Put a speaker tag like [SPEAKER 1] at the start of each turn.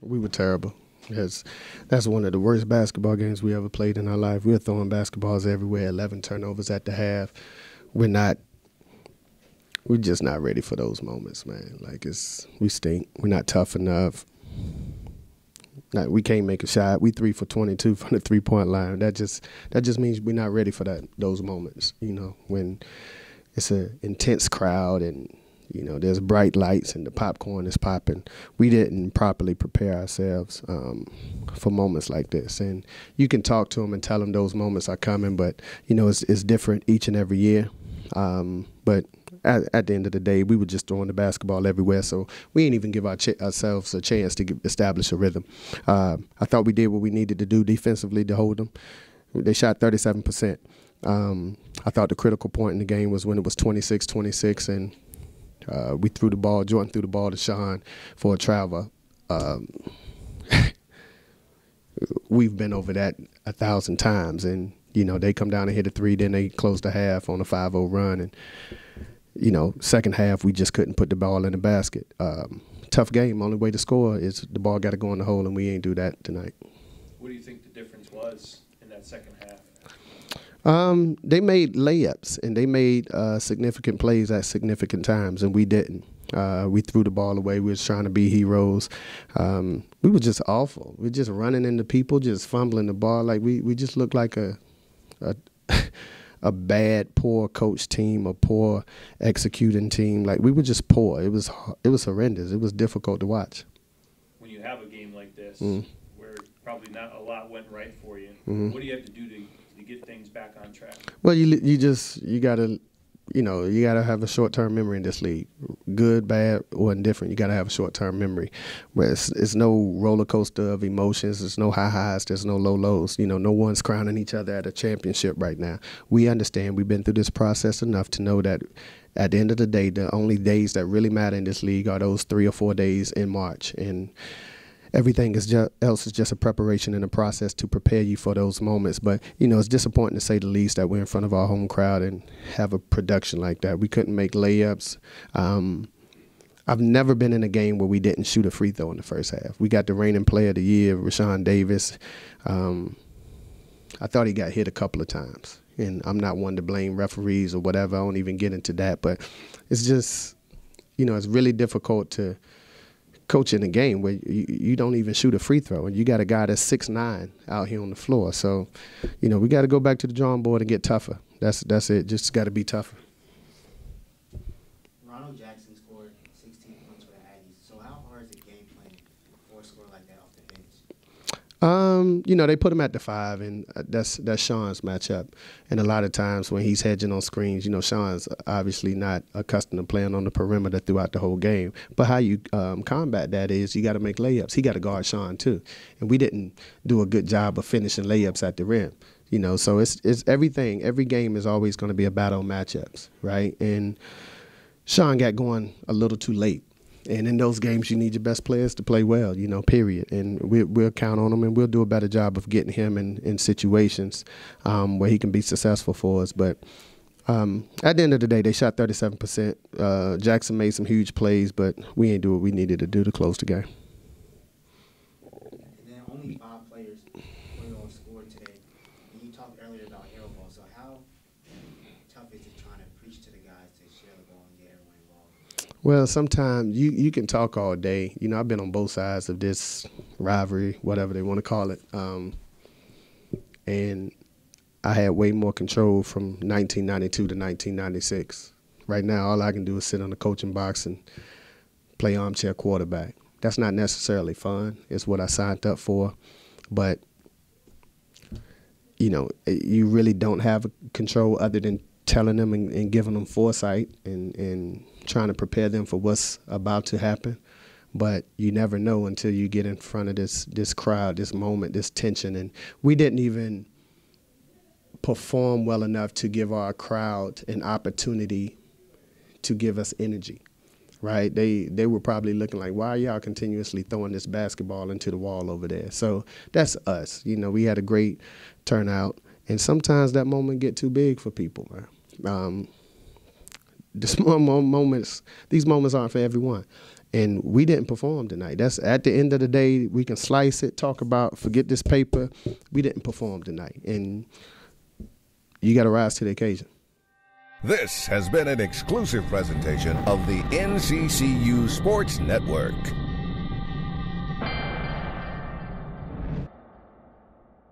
[SPEAKER 1] We were terrible. That's one of the worst basketball games we ever played in our life. We were throwing basketballs everywhere, 11 turnovers at the half. We're just not ready for those moments, man. Like, we stink. We're not tough enough. We can't make a shot. We 3 for 22 from the three-point line. That just means we're not ready for those moments, when it's an intense crowd and, there's bright lights and the popcorn is popping. We didn't properly prepare ourselves for moments like this. And you can talk to them and tell them those moments are coming, but, it's different each and every year. But at the end of the day, we were just throwing the basketball everywhere, so we didn't even give ourselves a chance to establish a rhythm. I thought we did what we needed to do defensively to hold them. They shot 37%. I thought the critical point in the game was when it was 26-26, and we threw the ball. Jordan threw the ball to Sean for a travel. We've been over that 1,000 times, and they come down and hit a three, then they close the half on a 5-0 run, and second half we just couldn't put the ball in the basket. Tough game. Only way to score is the ball got to go in the hole, and we ain't do that tonight.
[SPEAKER 2] What do you think the difference was in that second half?
[SPEAKER 1] They made layups, and they made significant plays at significant times, and we didn't. We threw the ball away. We was trying to be heroes. We were just awful. We were just running into people, just fumbling the ball. Like we just looked like a bad, poor coach team, a poor executing team. Like, we were just poor. It was horrendous. It was difficult to watch.
[SPEAKER 2] When you have a game like this, where probably not a lot went right for you, what do you have to do to get things back on track? Well,
[SPEAKER 1] you gotta have a short-term memory in this league. Good, bad, or indifferent, you gotta have a short-term memory. Where it's no roller coaster of emotions. There's no high highs. There's no low lows. No one's crowning each other at a championship right now. We understand. We've been through this process enough to know that at the end of the day, the only days that really matter in this league are those 3 or 4 days in March, and everything else is just a preparation and a process to prepare you for those moments. But, it's disappointing to say the least that we're in front of our home crowd and have a production like that. We couldn't make layups. I've never been in a game where we didn't shoot a free throw in the first half. We got the reigning player of the year, Rassean Davis. I thought he got hit a couple of times. And I'm not one to blame referees or whatever. I don't even get into that. But it's just, it's really difficult to coach in a game where you don't even shoot a free throw, and you got a guy that's 6'9" out here on the floor. So, we got to go back to the drawing board and get tougher. That's it. Just got to be tougher.
[SPEAKER 3] Ronald Jackson scored 16 points for the Aggies. So how hard is the game playing for a score like that off the bench?
[SPEAKER 1] They put him at the 5, and that's Sean's matchup. And a lot of times when he's hedging on screens, Sean's obviously not accustomed to playing on the perimeter throughout the whole game. But how you combat that is you got to make layups. He got to guard Sean too. And we didn't do a good job of finishing layups at the rim. So it's everything. Every game is always going to be a battle of matchups, right? And Sean got going a little too late. And in those games, you need your best players to play well, period. And we'll count on them, and we'll do a better job of getting him in situations where he can be successful for us. But at the end of the day, they shot 37%. Jackson made some huge plays, but we ain't do what we needed to do to close the game.
[SPEAKER 3] And then only 5 players for you all scored today. And you talked earlier about hero ball. So how tough is it trying to preach to the guys to share the ball and get everyone involved?
[SPEAKER 1] Well, sometimes you can talk all day. I've been on both sides of this rivalry, whatever they want to call it. And I had way more control from 1992 to 1996. Right now, all I can do is sit on the coaching box and play armchair quarterback. That's not necessarily fun. It's what I signed up for. But, you really don't have control other than telling them and giving them foresight and trying to prepare them for what's about to happen. But you never know until you get in front of this crowd, this moment, this tension. And we didn't even perform well enough to give our crowd an opportunity to give us energy, right? They were probably looking like, why are y'all continuously throwing this basketball into the wall over there? So that's us. We had a great turnout. And sometimes that moment get too big for people, man. The small moments, these moments aren't for everyone. And we didn't perform tonight. That's at the end of the day, we can slice it, talk about, forget this paper. We didn't perform tonight. And you got to rise to the occasion.
[SPEAKER 4] This has been an exclusive presentation of the NCCU Sports Network.